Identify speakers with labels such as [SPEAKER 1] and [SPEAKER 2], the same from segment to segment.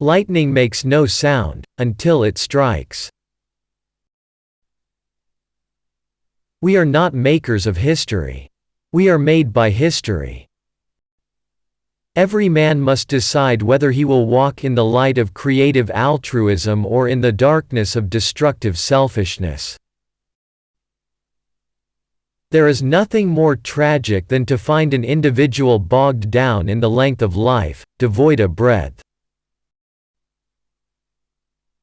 [SPEAKER 1] Lightning makes no sound until it strikes. We are not makers of history. We are made by history. Every man must decide whether he will walk in the light of creative altruism or in the darkness of destructive selfishness. There is nothing more tragic than to find an individual bogged down in the length of life, devoid of breadth.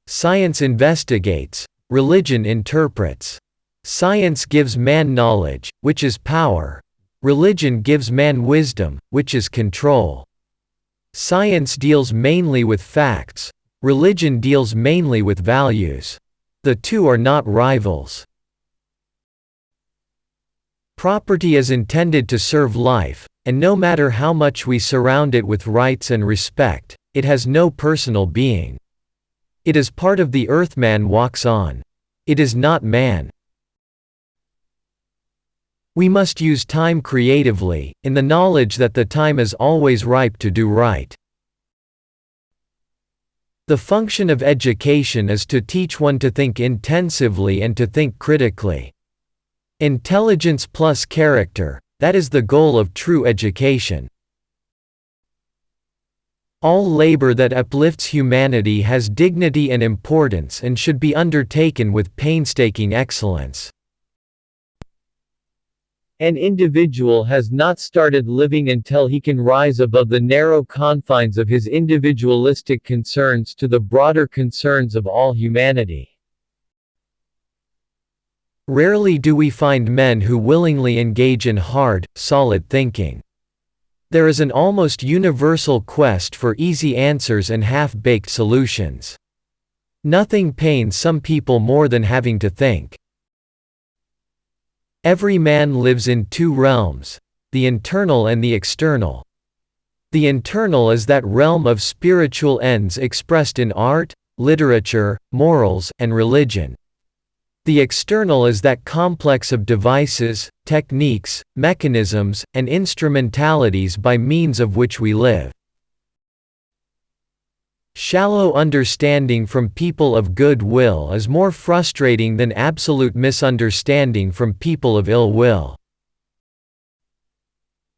[SPEAKER 1] Science investigates, religion interprets. Science gives man knowledge, which is power. Religion gives man wisdom, which is control. Science deals mainly with facts. Religion deals mainly with values. The two are not rivals. Property is intended to serve life, and no matter how much we surround it with rights and respect, it has no personal being. It is part of the earth man walks on. It is not man. We must use time creatively, in the knowledge that the time is always ripe to do right. The function of education is to teach one to think intensively and to think critically. Intelligence plus character, that is the goal of true education. All labor that uplifts humanity has dignity and importance and should be undertaken with painstaking excellence. An individual has not started living until he can rise above the narrow confines of his individualistic concerns to the broader concerns of all humanity. Rarely do we find men who willingly engage in hard, solid thinking. There is an almost universal quest for easy answers and half-baked solutions. Nothing pains some people more than having to think. Every man lives in two realms, the internal and the external. The internal is that realm of spiritual ends expressed in art, literature, morals, and religion. The external is that complex of devices, techniques, mechanisms, and instrumentalities by means of which we live. Shallow understanding from people of good will is more frustrating than absolute misunderstanding from people of ill will.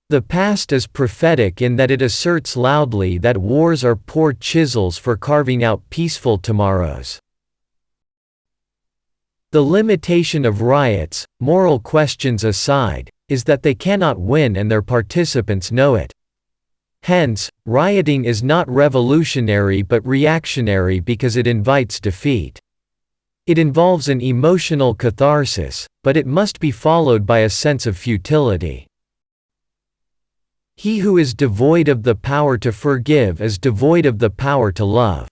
[SPEAKER 1] The past is prophetic in that it asserts loudly that wars are poor chisels for carving out peaceful tomorrows. The limitation of riots, moral questions aside, is that they cannot win and their participants know it. Hence, rioting is not revolutionary but reactionary because it invites defeat. It involves an emotional catharsis, but it must be followed by a sense of futility. He who is devoid of the power to forgive is devoid of the power to love.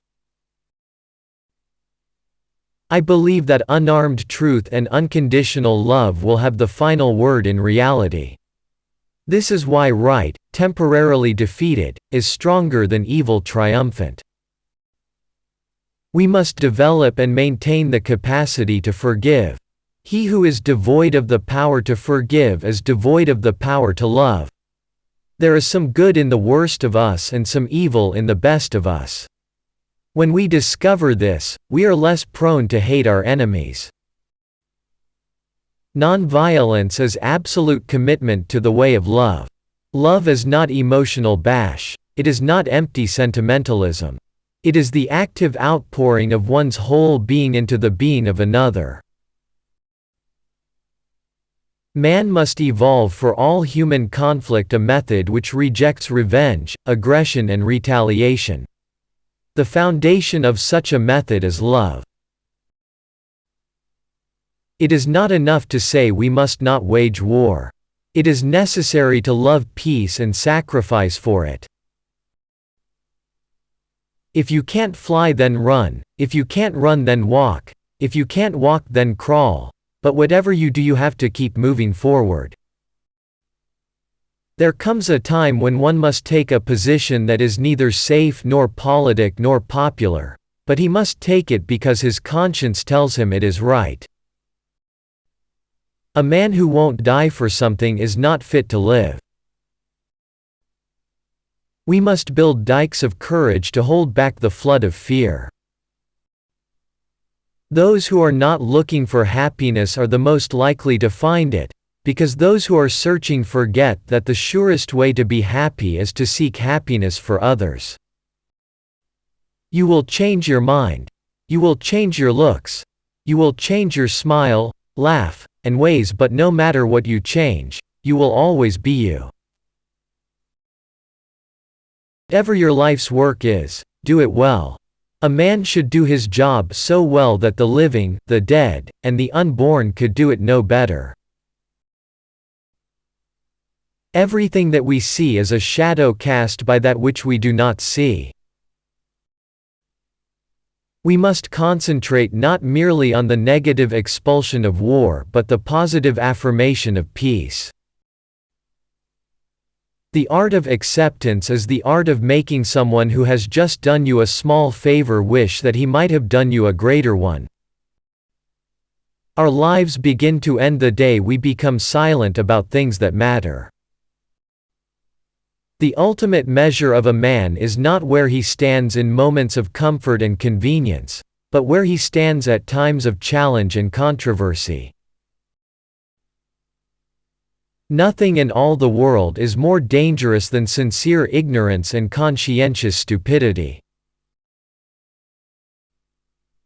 [SPEAKER 1] I believe that unarmed truth and unconditional love will have the final word in reality. This is why right, temporarily defeated, is stronger than evil triumphant. We must develop and maintain the capacity to forgive. He who is devoid of the power to forgive is devoid of the power to love. There is some good in the worst of us and some evil in the best of us. When we discover this, we are less prone to hate our enemies. Nonviolence is absolute commitment to the way of love. Love is not emotional bash, it is not empty sentimentalism. It is the active outpouring of one's whole being into the being of another. Man must evolve for all human conflict a method which rejects revenge, aggression and retaliation. The foundation of such a method is love. It is not enough to say we must not wage war. It is necessary to love peace and sacrifice for it. If you can't fly then run, if you can't run then walk, if you can't walk then crawl, but whatever you do you have to keep moving forward. There comes a time when one must take a position that is neither safe nor politic nor popular, but he must take it because his conscience tells him it is right. A man who won't die for something is not fit to live. We must build dikes of courage to hold back the flood of fear. Those who are not looking for happiness are the most likely to find it, because those who are searching forget that the surest way to be happy is to seek happiness for others. You will change your mind. You will change your looks. You will change your smile, laugh, and ways, but no matter what you change, you will always be you. Whatever your life's work is, do it well. A man should do his job so well that the living, the dead, and the unborn could do it no better. Everything that we see is a shadow cast by that which we do not see. We must concentrate not merely on the negative expulsion of war but the positive affirmation of peace. The art of acceptance is the art of making someone who has just done you a small favor wish that he might have done you a greater one. Our lives begin to end the day we become silent about things that matter. The ultimate measure of a man is not where he stands in moments of comfort and convenience, but where he stands at times of challenge and controversy. Nothing in all the world is more dangerous than sincere ignorance and conscientious stupidity.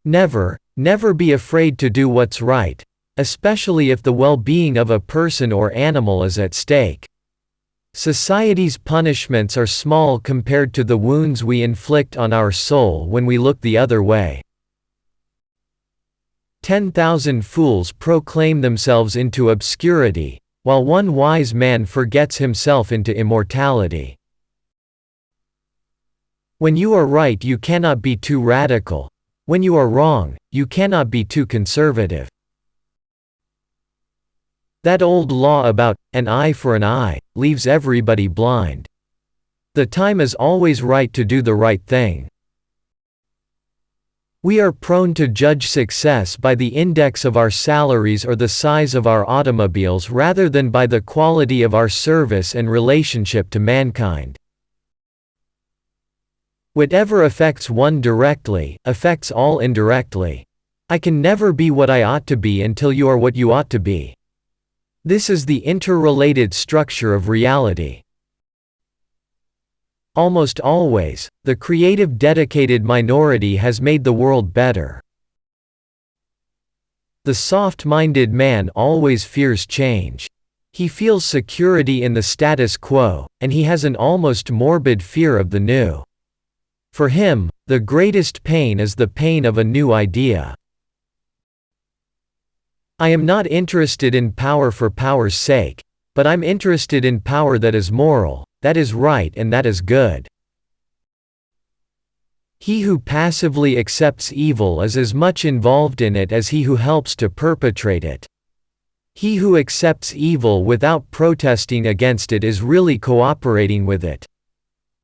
[SPEAKER 1] Never, never be afraid to do what's right, especially if the well-being of a person or animal is at stake. Society's punishments are small compared to the wounds we inflict on our soul when we look the other way. 10,000 fools proclaim themselves into obscurity, while one wise man forgets himself into immortality. When you are right, you cannot be too radical. When you are wrong, you cannot be too conservative. That old law about an eye for an eye leaves everybody blind. The time is always right to do the right thing. We are prone to judge success by the index of our salaries or the size of our automobiles rather than by the quality of our service and relationship to mankind. Whatever affects one directly, affects all indirectly. I can never be what I ought to be until you are what you ought to be. This is the interrelated structure of reality. Almost always, the creative dedicated minority has made the world better. The soft-minded man always fears change. He feels security in the status quo, and he has an almost morbid fear of the new. For him, the greatest pain is the pain of a new idea. I am not interested in power for power's sake, but I'm interested in power that is moral, that is right, and that is good. He who passively accepts evil is as much involved in it as he who helps to perpetrate it. He who accepts evil without protesting against it is really cooperating with it.